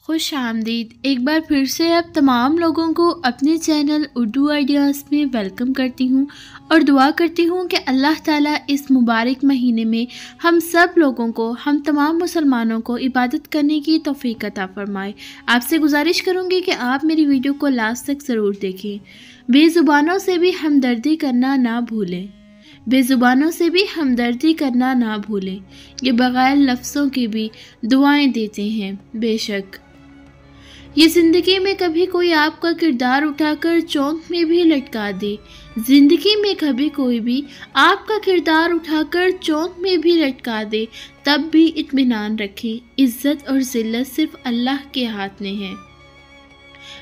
खुश आमदीद। एक बार फिर से आप तमाम लोगों को अपने चैनल उर्दू आइडियाज़ में वेलकम करती हूँ और दुआ करती हूँ कि अल्लाह ताला इस मुबारक महीने में हम सब लोगों को, हम तमाम मुसलमानों को इबादत करने की तौफीक अता फरमाए। आपसे गुजारिश करूँगी कि आप मेरी वीडियो को लास्ट तक ज़रूर देखें। बेज़ुबानों से भी हमदर्दी करना ना भूलें, बेज़ुबानों से भी हमदर्दी करना ना भूलें। ये बग़ैर लफ्ज़ों के भी दुआएं देते हैं। बेशक ये ज़िंदगी में कभी कोई आपका किरदार उठाकर चौंक में भी लटका दे, ज़िंदगी में कभी कोई भी आपका किरदार उठाकर चौंक में भी लटका दे, तब भी इत्मीनान रखें। इज़्ज़त और ज़िल्लत सिर्फ अल्लाह के हाथ में है।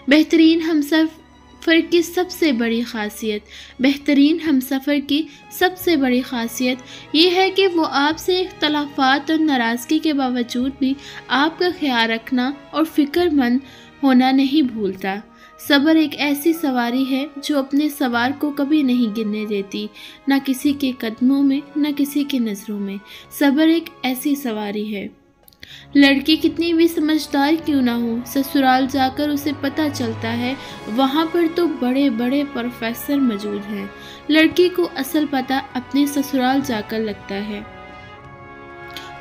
बेहतरीन हमसफ़र की सबसे बड़ी ख़ासियत, बेहतरीन हमसफ़र की सबसे बड़ी ख़ासियत ये है कि वो आपसे इख्तलाफ़ात और नाराज़गी के बावजूद भी आपका ख्याल रखना और फ़िक्रमंद होना नहीं भूलता। सब्र एक ऐसी सवारी है जो अपने सवार को कभी नहीं गिरने देती, ना किसी के कदमों में, ना किसी की नज़रों में। सब्र एक ऐसी सवारी है। लड़की कितनी भी समझदार क्यों ना हो, ससुराल जाकर उसे पता चलता है वहाँ पर तो बड़े बड़े प्रोफेसर मौजूद हैं। लड़की को असल पता अपने ससुराल जाकर लगता है।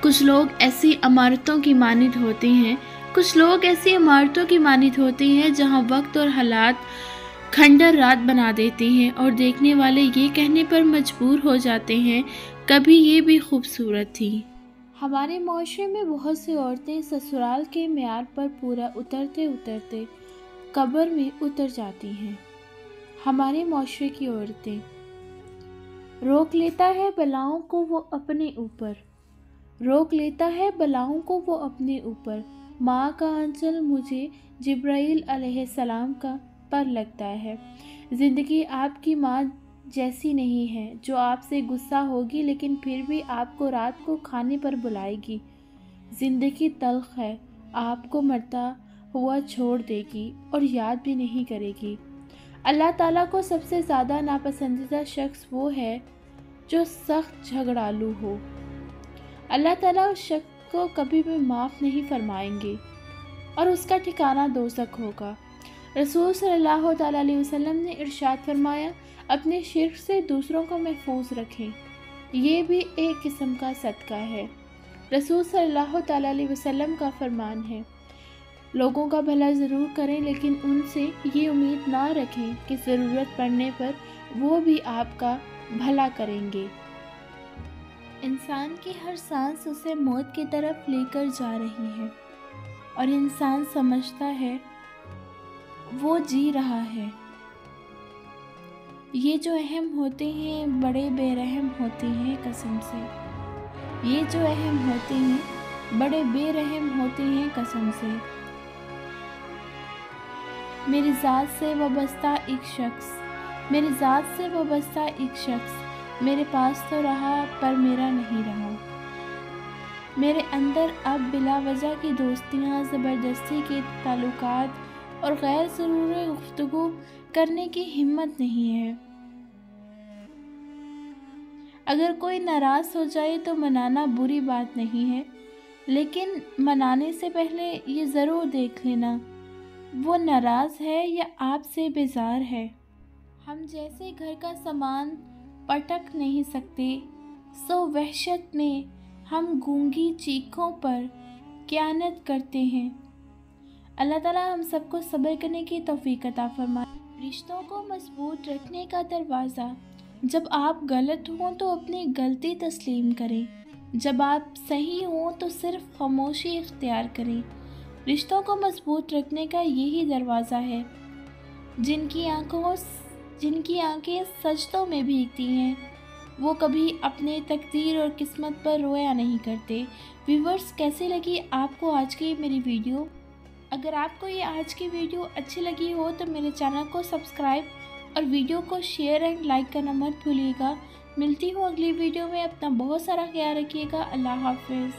कुछ लोग ऐसी इमारतों की मानिंद होते हैं, कुछ लोग ऐसी इमारतों की मानिंद होते हैं जहाँ वक्त और हालात खंडर रात बना देते हैं और देखने वाले ये कहने पर मजबूर हो जाते हैं कभी ये भी खूबसूरत थी। हमारे माशरे में बहुत सी औरतें ससुराल के मेयार पर पूरा उतरते उतरते कब्र में उतर जाती हैं। हमारे माशरे की औरतें रोक लेता है बलाओं को वो अपने ऊपर, रोक लेता है बलाओं को वो अपने ऊपर। माँ का आंचल मुझे जिब्राइल अलैहिस्सलाम का पर लगता है। ज़िंदगी आपकी माँ जैसी नहीं है जो आपसे गुस्सा होगी लेकिन फिर भी आपको रात को खाने पर बुलाएगी। ज़िंदगी तल्ख है, आपको मरता हुआ छोड़ देगी और याद भी नहीं करेगी। अल्लाह ताला को सबसे ज़्यादा नापसंदीदा शख्स वो है जो सख्त झगड़ालू हो। अल्लाह ताला उस शख्स को कभी भी माफ़ नहीं फरमाएंगे और उसका ठिकाना दोज़ख होगा। रसूल सल्लल्लाहु अलैहि वसल्लम ने इरशाद फरमाया, अपने शिर्क से दूसरों को महफूज रखें, ये भी एक किस्म का सदका है। रसूल सल्लल्लाहु अलैहि वसल्लम का फरमान है, लोगों का भला ज़रूर करें लेकिन उनसे ये उम्मीद ना रखें कि ज़रूरत पड़ने पर वो भी आपका भला करेंगे। इंसान की हर सांस उसे मौत की तरफ लेकर जा रही है और इंसान समझता है वो जी रहा है। ये जो अहम होते हैं बड़े बेरहम होते हैं कसम से, ये जो अहम होते हैं बड़े बेरहम होते हैं कसम से। मेरी ज़ात से वाबस्ता एक शख्स, मेरी ज़ात से वाबस्ता एक शख्स मेरे पास तो रहा पर मेरा नहीं रहा। मेरे अंदर अब बिला वजह की दोस्तियाँ, ज़बरदस्ती के ताल्लुकात और गैर ज़रूरी गुफ्तगू करने की हिम्मत नहीं है। अगर कोई नाराज़ हो जाए तो मनाना बुरी बात नहीं है, लेकिन मनाने से पहले ये ज़रूर देख लेना वो नाराज़ है या आपसे बेजार है। हम जैसे घर का सामान पटक नहीं सकते, सो वहशत में हम गूंगी चीखों पर क़यानत करते हैं। अल्लाह ताला हम सबको सब्र करने की तौफीक अता फरमाए। रिश्तों को मजबूत रखने का दरवाज़ा, जब आप गलत हों तो अपनी गलती तस्लीम करें, जब आप सही हों तो सिर्फ खामोशी इख्तियार करें। रिश्तों को मजबूत रखने का यही दरवाज़ा है। जिनकी आंखें सजदों में भीगती हैं वो कभी अपने तकदीर और किस्मत पर रोया नहीं करते। व्यूवर्स, कैसे लगी आपको आज की मेरी वीडियो? अगर आपको ये आज की वीडियो अच्छी लगी हो तो मेरे चैनल को सब्सक्राइब और वीडियो को शेयर एंड लाइक करना मत भूलिएगा। मिलती हूँ अगली वीडियो में। अपना बहुत सारा ख्याल रखिएगा। अल्लाह हाफिज़।